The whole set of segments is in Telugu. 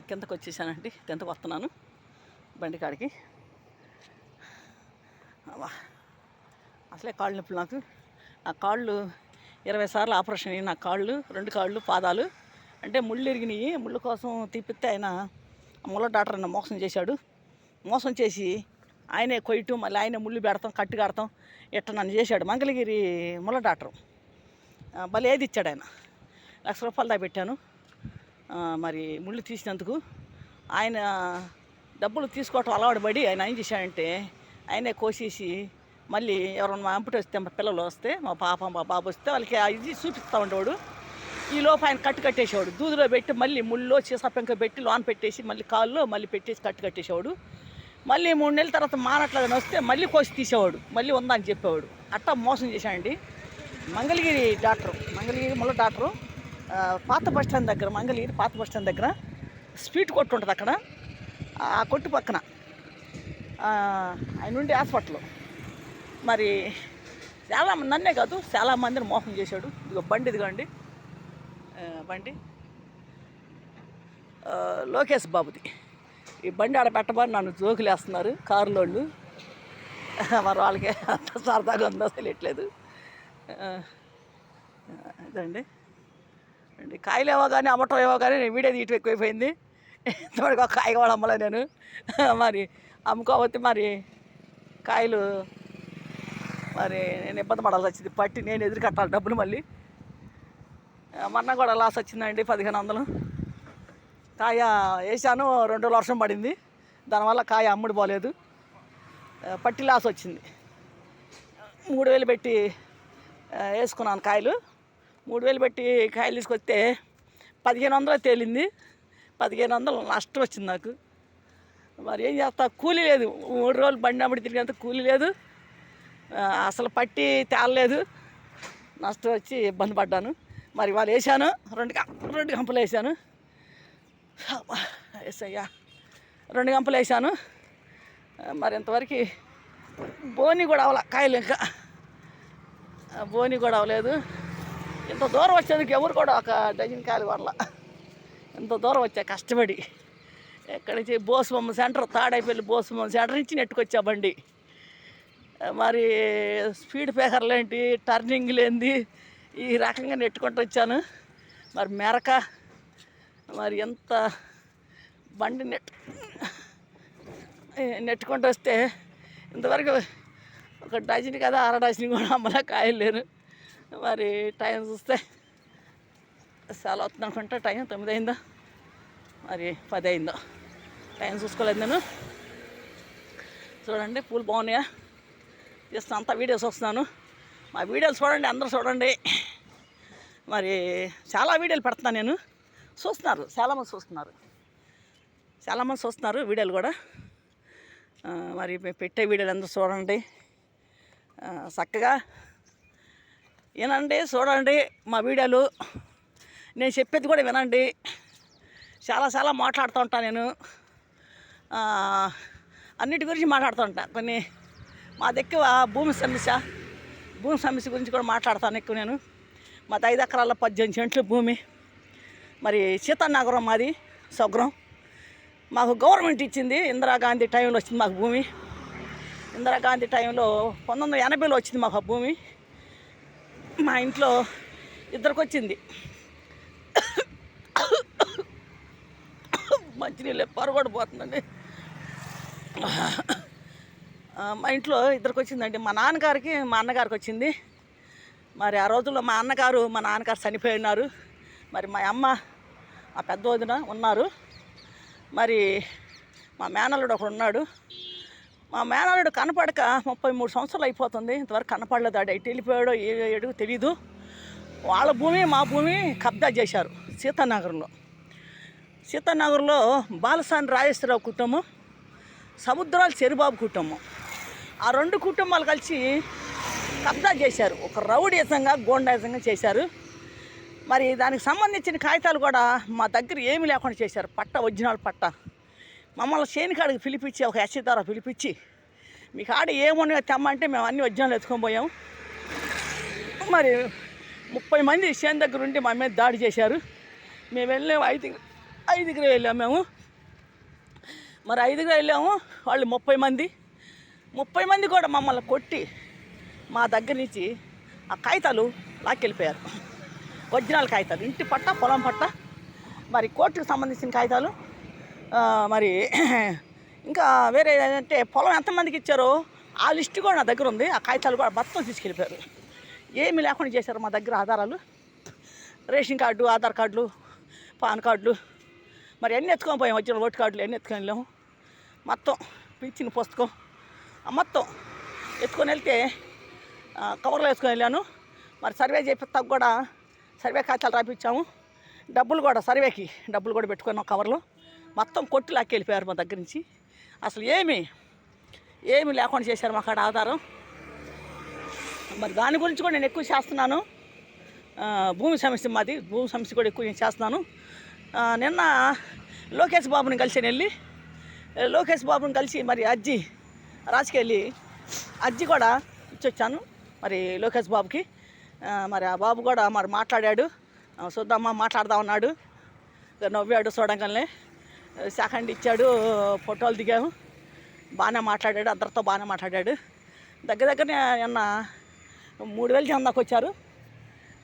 కిందకు వచ్చేసానండి. కిందకు వస్తున్నాను బండి కాడికి. అసలే కాళ్ళు నొప్పులు నాకు. నా కాళ్ళు 20 సార్లు ఆపరేషన్ అయ్యి, నా కాళ్ళు 2 కాళ్ళు పాదాలు అంటే ముళ్ళు ఇరిగినాయి. ముళ్ళు కోసం తీపిస్తే ఆయన ముళ్ళ డాక్టర్ అన్న మోసం చేశాడు. మోసం చేసి ఆయనే కొయ్యటం, మళ్ళీ ఆయనే ముళ్ళు పెడతాం, కట్టు కడతాం, ఇట్లా నన్ను చేశాడు. మంగళగిరి ముళ్ళ డాక్టరు భలే ఏది ఇచ్చాడు ఆయన. ₹1,00,000 దాకా పెట్టాను. మరి ముళ్ళు తీసినందుకు ఆయన డబ్బులు తీసుకోవటం అలవాటు పడి ఆయన ఏం చేశాడంటే ఆయనే కోసేసి మళ్ళీ ఎవరైనా మా అంపుటి వస్తే, మా పిల్లలు వస్తే, మా పాప మా బాబు వస్తే వాళ్ళకి ఇది చూపిస్తూ ఉండేవాడు. ఈ లోపు ఆయన కట్టు కట్టేసేవాడు. దూదిలో పెట్టి మళ్ళీ ముళ్ళో సీసా పెంక పెట్టి లోన్ పెట్టేసి మళ్ళీ కాల్లో మళ్ళీ పెట్టేసి కట్టు కట్టేసేవాడు. మళ్ళీ 3 నెలల తర్వాత మానట్లేదని వస్తే మళ్ళీ కోసి తీసేవాడు, మళ్ళీ ఉందని చెప్పేవాడు. అట్టా మోసం చేశాడండి మంగళగిరి డాక్టరు. మంగళగిరి ముళ్ళ డాక్టరు పాత బస్ స్టాండ్ దగ్గర, మంగళగిరి పాత బస్ స్టాండ్ దగ్గర స్వీట్ కొట్టు ఉంటుంది. అక్కడ ఆ కొట్టు పక్కన ఆయన ఉండే హాస్పిటల్. మరి చాలామంది, నన్నే కాదు చాలామందిని మోసం చేశాడు. ఇదిగో బండి, ఇదిగోండి బండి లోకేష్ బాబుది. ఈ బండి ఆడ పెట్టబడి నన్ను జోకులు వేస్తున్నారు కారులోళ్ళు. మరి వాళ్ళకి అంత సరదాగా ఉందో తెలియట్లేదు. ఇదండి అండి, కాయలు ఏవో కానీ అమ్మటం ఏవో కానీ వీడియో తీయటం ఎక్కువైపోయింది. ఇంతవరకు ఒక కాయ కూడా అమ్మలే నేను. మరి అమ్ముకోకపోతే మరి కాయలు మరి నేను ఇబ్బంది పడాల్సి వచ్చింది. పట్టి నేను ఎదురు కట్టాలి డబ్బులు. మళ్ళీ మొన్న కూడా లాస్ వచ్చిందండి 1500. కాయ వేసాను, 2 రోజులు వర్షం పడింది, దానివల్ల కాయ అమ్ముడు పోలేదు, పట్టి లాస్ వచ్చింది. 3000 పెట్టి వేసుకున్నాను కాయలు. 3000 పెట్టి కాయలు తీసుకొస్తే 1500 తేలింది. 1500 నష్టం వచ్చింది నాకు. మరి ఏం చేస్తా, కూలీ లేదు. 3 రోజులు బండి అమ్మడి తిరిగేంత కూలీ లేదు, అసలు పట్టి తేలలేదు. నష్టం వచ్చి ఇబ్బంది పడ్డాను. మరి వాళ్ళు వేసాను, 2 గంపలు వేసాను. వేసయ్యా 2 గంపలు వేసాను. మరి ఇంతవరకు బోని కూడా అవ్వాల కాయలు, ఇంకా బోని కూడా అవ్వలేదు. ఇంత దూరం వచ్చేందుకు ఎవరు కూడా ఒక డజన్ కాయలు వరల. ఇంత దూరం వచ్చా కష్టపడి. ఎక్కడి నుంచి బోసుబొమ్మ సెంటర్, తాడైపల్లి బోసుబొమ్మ సెంటర్ నుంచి నెట్టుకొచ్చా బండి. మరి స్పీడ్ బ్రేకర్లు ఏంటి, టర్నింగ్లు ఏంది, ఈ రకంగా నెట్టుకుంటూ వచ్చాను. మరి మెరక మరి ఎంత బండి నెట్టుకుంటూ వస్తే ఇంతవరకు ఒక డజన్ కదా, 1/2 డజన్ కూడా అమ్మలా కాయలు లేరు. మరి టైం చూస్తే చాలా అవుతుంది అనుకుంటా. టైం 9 అయిందో మరి 10 అయిందో, టైం చూసుకోలేదు నేను. చూడండి పూలు బాగున్నాయా, జస్ట్ అంతా వీడియోస్ వస్తున్నాను. మా వీడియోలు చూడండి, అందరూ చూడండి. మరి చాలా వీడియోలు పెడుతున్నాను నేను, చూస్తున్నారు చాలామంది చూస్తున్నారు వీడియోలు కూడా. మరి పెట్టే వీడియోలు అందరూ చూడండి, చక్కగా వినండి, చూడండి మా వీడియోలు. నేను చెప్పేది కూడా వినండి. చాలా మాట్లాడుతూ ఉంటాను నేను, అన్నిటి గురించి మాట్లాడుతూ ఉంటాను. కొన్ని మాది ఎక్కువ భూమి సమస్య గురించి కూడా మాట్లాడతాను ఎక్కువ నేను. మాది 5 ఎకరాల 18 సెంట్లు భూమి. మరి సీతానగరం మాది స్వగ్రం. మాకు గవర్నమెంట్ ఇచ్చింది, ఇందిరాగాంధీ టైంలో వచ్చింది మాకు భూమి. ఇందిరాగాంధీ టైంలో 1980లో వచ్చింది మాకు ఆ భూమి. మా ఇంట్లో 2కి వచ్చింది. మంచినీళ్ళు పరగొడిపోతుందండి. మా ఇంట్లో 2కి వచ్చిందండి. మా నాన్నగారికి మా అన్నగారికి వచ్చింది. మరి ఆ రోజుల్లో మా నాన్నగారు చనిపోయినారు. మరి మా అమ్మ, మా పెద్ద వదిన ఉన్నారు. మరి మా మేనల్లుడు ఒకడు ఉన్నాడు. మా మేనల్లుడు కనపడక 33 సంవత్సరాలు అయిపోతుంది, ఇంతవరకు కనపడలేదు. ఆడు ఎటు వెళ్ళిపోయాడో ఏడు తెలీదు. వాళ్ళ భూమి మా భూమి కబ్జా చేశారు సీతానగర్లో బాలసాని రాజేశ్వరరావు కుటుంబం, సముద్రాల చెరుబాబు కుటుంబం, ఆ 2 కుటుంబాలు కలిసి కబ్జా చేశారు. ఒక రౌడీసంగా గోండాయిసంగా చేశారు. మరి దానికి సంబంధించిన కాగితాలు కూడా మా దగ్గర ఏమీ లేకుండా చేశారు. ఒరిజినల్ పట్ట మమ్మల్ని చేనికాడికి పిలిపించి, ఒక ఎస్సీ ద్వారా పిలిపించి, మీ కాడ ఏమున్నాయో తెమ్మంటే మేము అన్నీ ఒరిజినల్ ఎత్తుకొని పోయాం. మరి 30 మంది చేను దగ్గర ఉండి మా మీద దాడి చేశారు. మేము వెళ్ళాము. ఐదుగురు వెళ్ళాము మేము. మరి ఐదుగురు వెళ్ళాము, వాళ్ళు 30 మంది కూడా మమ్మల్ని కొట్టి మా దగ్గర నుంచి ఆ కాగితాలు లాక్కెళ్ళిపోయారు. ఒరిజినల్ కాగితాలు, ఇంటి పట్ట, పొలం పట్ట, మరి కోర్టుకు సంబంధించిన కాగితాలు. మరి ఇంకా వేరే ఏంటంటే పొలం ఎంతమందికి ఇచ్చారో ఆ లిస్ట్ కూడా నా దగ్గర ఉంది. ఆ కాగితాలు కూడా మొత్తం తీసుకెళ్ళిపోయారు. ఏమీ లేకుండా చేశారు మా దగ్గర ఆధారాలు. రేషన్ కార్డు, ఆధార్ కార్డులు, పాన్ కార్డులు, మరి అన్నీ ఎత్తుకొని పోయాం. వచ్చిన ఓటు కార్డులు అన్నీ ఎత్తుకొని వెళ్ళాము. మొత్తం పింఛన్ పుస్తకం మొత్తం ఎత్తుకొని వెళ్తే కవర్లో వేసుకొని వెళ్ళాను. మరి సర్వే చేపిస్తాక కూడా సర్వే ఖాతాలు రాపించాము. డబ్బులు కూడా సర్వేకి డబ్బులు కూడా పెట్టుకున్నాం కవర్లో. మొత్తం కొట్టి లాక్కెళ్ళిపోయారు మా దగ్గర నుంచి. అసలు ఏమీ లేకుండా చేశారు మా కాడ ఆధారం. మరి దాని గురించి కూడా నేను ఎక్కువ చేస్తున్నాను. భూమి సమస్య మాది, భూమి సమస్య కూడా ఎక్కువ నేను చేస్తున్నాను. నిన్న లోకేష్ బాబుని కలిసి మరి అర్జీ రాసుకెళ్ళి అర్జీ కూడా ఇచ్చొచ్చాను మరి లోకేష్ బాబుకి. మరి ఆ బాబు కూడా మరి మాట్లాడాడు. చూద్దామా మాట్లాడదాం అన్నాడు. నవ్వాడు చూడంగానే. సెకండ్ ఇచ్చాడు, ఫోటోలు దిగాము. బాగానే మాట్లాడాడు, అందరితో బాగానే మాట్లాడాడు. దగ్గరనే నిన్న 3000 జనం దాకా వచ్చారు.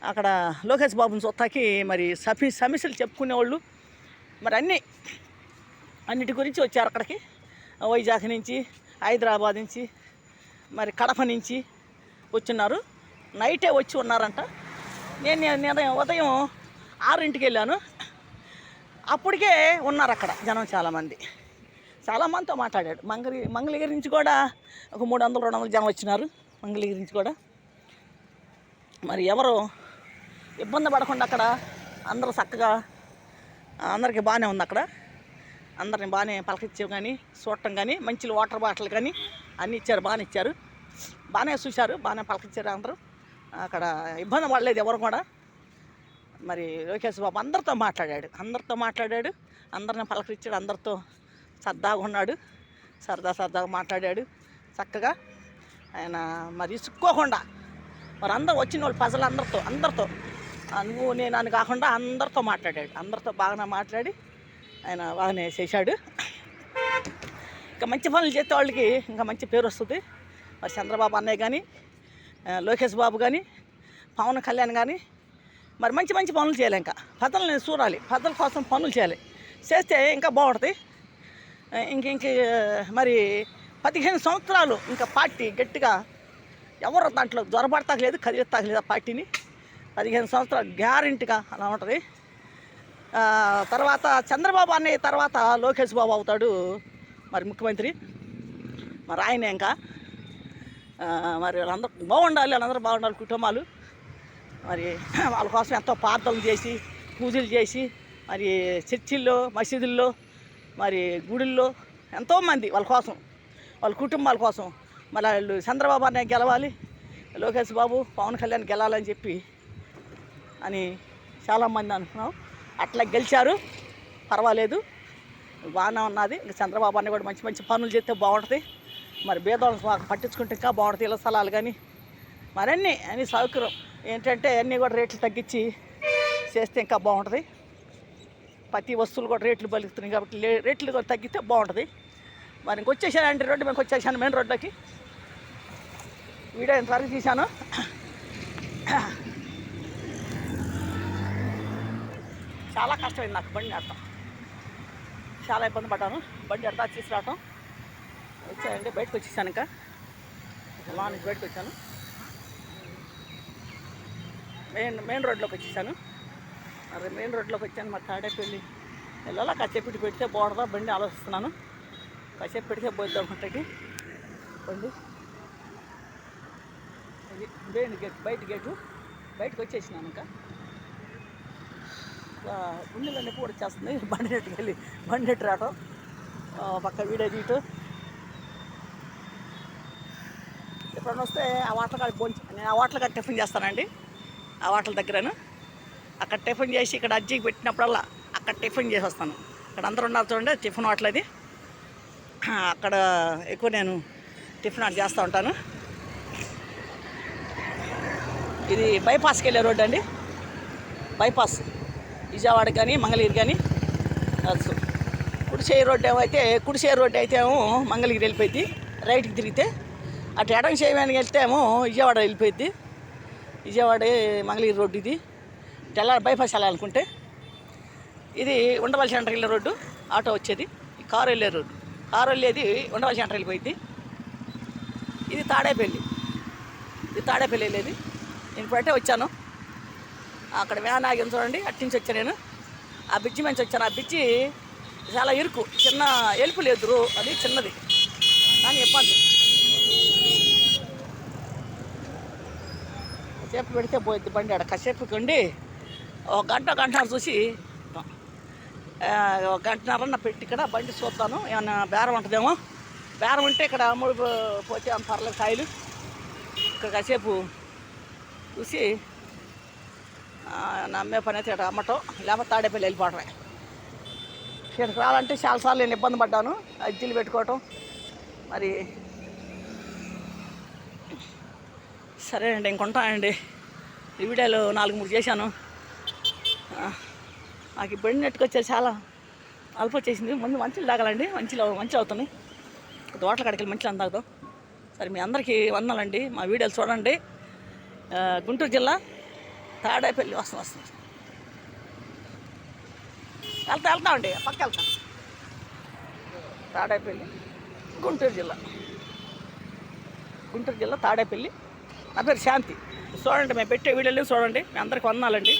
అక్కడ లోకేష్ బాబుని చూస్తాకి మరి సమస్యలు చెప్పుకునేవాళ్ళు మరి అన్నిటి గురించి వచ్చారు అక్కడికి. వైజాగ్ నుంచి, హైదరాబాద్ నుంచి, మరి కడప నుంచి వచ్చున్నారు. నైటే వచ్చి ఉన్నారంట. నేను ఉదయం 6ంటికి వెళ్ళాను. అప్పటికే ఉన్నారు అక్కడ జనం చాలామందితో మాట్లాడాడు. మంగళగిరి నుంచి కూడా ఒక 300-200 జనం వచ్చినారు. మంగళగిరి నుంచి కూడా మరి ఎవరు ఇబ్బంది పడకుండా అక్కడ అందరూ చక్కగా అందరికీ బాగానే ఉంది. అక్కడ అందరిని బాగానే పలకరించారు, కానీ చూడటం కానీ మంచి వాటర్ బాటిల్ కానీ అన్నీ ఇచ్చారు. బాగానే ఇచ్చారు, బాగానే చూశారు, బాగానే పలకరించారు. అందరూ అక్కడ ఇబ్బంది పడలేదు ఎవరు కూడా. మరి లోకేష్ బాబు అందరితో మాట్లాడాడు, అందరిని పలకరించాడు, అందరితో సరదాగా ఉన్నాడు, సరదాగా మాట్లాడాడు చక్కగా. ఆయన మరి ఇసుక్కోకుండా మరి అందరూ వచ్చిన వాళ్ళు ప్రజలందరితో నువ్వు నేను అని కాకుండా అందరితో మాట్లాడాడు. అందరితో బాగానే మాట్లాడి ఆయన బాగానే చేశాడు. ఇంకా మంచి పనులు చేసే వాళ్ళకి ఇంకా మంచి పేరు వస్తుంది. మరి చంద్రబాబు అన్నయ్య కానీ, లోకేష్ బాబు కానీ, పవన్ కళ్యాణ్ కానీ మరి మంచి పనులు చేయాలి. ఇంకా ప్రజలను చూడాలి, ప్రజల కోసం పనులు చేస్తే ఇంకా బాగుంటుంది. ఇంక మరి 15 సంవత్సరాలు ఇంకా పార్టీ గట్టిగా ఎవరు దాంట్లో జ్వరపడతాకలేదు, కదిలిస్తాకలేదు. ఆ పార్టీని 15 సంవత్సరాలు గ్యారెంటీగా అలా ఉంటుంది. తర్వాత చంద్రబాబు అన్నయ్య తర్వాత లోకేష్ బాబు అవుతాడు మరి ముఖ్యమంత్రి. మరి ఆయన ఇంకా మరి వాళ్ళందరూ బాగుండాలి, కుటుంబాలు మరి వాళ్ళ కోసం ఎంతో ప్రార్థనలు చేసి, పూజలు చేసి, మరి చర్చిల్లో, మసీదుల్లో, మరి గుడుల్లో ఎంతోమంది వాళ్ళ కోసం, వాళ్ళ కుటుంబాల కోసం మళ్ళీ వాళ్ళు చంద్రబాబు అన్నయ్య గెలవాలి, లోకేష్ బాబు, పవన్ కళ్యాణ్ గెలాలని చెప్పి అని చాలామంది అనుకున్నాం. అట్లా గెలిచారు, పర్వాలేదు, బాగానే ఉన్నది. ఇంకా చంద్రబాబు అన్నయ్య కూడా మంచి పనులు చేస్తే బాగుంటుంది. మరి భేదాలను పట్టించుకుంటే ఇంకా బాగుంటుంది. ఇళ్ళ స్థలాలు కానీ మరి అన్నీ సౌకర్యం ఏంటంటే అన్నీ కూడా రేట్లు తగ్గించి చేస్తే ఇంకా బాగుంటుంది. ప్రతి వస్తువులు కూడా రేట్లు పలుకుతున్నాయి కాబట్టి రేట్లు కూడా తగ్గితే బాగుంటుంది. మరి ఇంకొచ్చేసానంటే రోడ్డు మీకు వచ్చేసాను, మెయిన్ రోడ్లోకి. వీడియో ఇంతవరకు తీశాను. చాలా కష్టమైంది నాకు బండి నడటం, చాలా ఇబ్బంది పడ్డాను. బండి అడతా తీసుకురావటం వచ్చానండి. బయటకు వచ్చేసాను, ఇంకా మా నుంచి బయటకు వచ్చాను. మెయిన్ రోడ్లోకి వచ్చేసాను. మరి మెయిన్ రోడ్లోకి వచ్చాను. మరి తాడేపల్లి వెళ్ళాలా, కాసేపు పెడితే బాగుంటుందా బండి ఆలోచిస్తున్నాను. కాసేపు పెడితే పోయిద్దాం అనుకుంటాకి బండి. ఇది మెయిన్ గేట్, బయటకు వచ్చేసినాను. ఇంకా గుండెలన్నీ కూడా వచ్చేస్తుంది. బండి నెట్టు రావటం, పక్క వీడియో తీయటం. ఎప్పుడన్నా వస్తే ఆ వాటర్ కాడ నేను ఆ వాటర్ కాడ టిఫిన్ చేస్తానండి. ఆ వాటర్ దగ్గరను అక్కడ టిఫిన్ చేసి ఇక్కడ అర్జీకి పెట్టినప్పుడల్లా అక్కడ టిఫిన్ చేసి వస్తాను. అక్కడ అందరూ ఉన్నారు చూడండి, టిఫిన్ హోటల్ అది. అక్కడ ఎక్కువ నేను టిఫిన్ ఆర్డర్ చేస్తూ ఉంటాను. ఇది బైపాస్కి వెళ్ళే రోడ్డు అండి. బైపాస్ విజయవాడ కానీ మంగళగిరి కానీ అచ్చు కుడి చేయి రోడ్డు అయితే ఏమో మంగళగిరి వెళ్ళిపోయింది. రైట్కి తిరిగితే అటు ఎడం చేయడానికి వెళ్తే ఏమో విజయవాడ వెళ్ళిపోయింది. విజయవాడ మంగళగిరి రోడ్డు ఇది. తెల్లారి బైపాస్ వెళ్ళాలనుకుంటే ఇది ఉండవల్లి సెంటర్ వెళ్ళే రోడ్డు, ఆటో వచ్చేది. ఈ కారు వెళ్ళే రోడ్డు, కారు వెళ్ళేది ఉండవల్లి సెంటర్ వెళ్ళిపోయింది. ఇది తాడేపల్లి వెళ్ళేది. నేను ఇప్పుడంటే వచ్చాను, అక్కడ వ్యాన్ ఆగిన చూడండి, అట్టించి వచ్చాను నేను. ఆ బ్రిడ్జి మంచి వచ్చాను. ఆ బ్రిడ్జి చాలా ఇరుకు, చిన్న ఎలుపు లేదు, అది చిన్నది కానీ ఇబ్బంది. కాసేపు పెడితే పోయింది బండి. ఆడ కాసేపుకి ఉండి ఒక గంటన్నర చూసి ఒక గంటన్నర పెట్టి ఇక్కడ బండి చూస్తాను, ఏమన్నా బేరం ఉంటుందేమో. బేరం ఉంటే ఇక్కడ అమ్ముడు పోతే అంత పర్లేదు కాయలు. ఇక్కడ కాసేపు చూసి నమ్మే పని అయితే ఇక్కడ అమ్మటం, లేకపోతే తాడేపల్లి వెళ్ళిపోవటమే. ఇక్కడికి రావాలంటే చాలాసార్లు నేను ఇబ్బంది పడ్డాను, అజ్జీలు పెట్టుకోవటం. మరి సరేనండి, ఇంకొంటానండి. ఈ వీడియోలో 4-3 చేశాను. నాకు ఈ బండి నెట్టుకొచ్చేది చాలా అల్ప వచ్చేసింది. ముందు మంచిలు తాగాలండి, మంచిలు అవుతున్నాయి. తోటల కాడికి మంచిలు అంత తాగుతాం. సరే, మీ అందరికీ వందనాలండి. మా వీడియోలు చూడండి. గుంటూరు జిల్లా తాడేపల్లి వస్తుంది. వెళ్తామండి, పక్క వెళ్తాం. తాడేపల్లి గుంటూరు జిల్లా తాడేపల్లి. నా పేరు శాంతి. చూడండి, మేము పెట్టే వీడియోలు చూడండి. మీ అందరికీ వందనాలండి.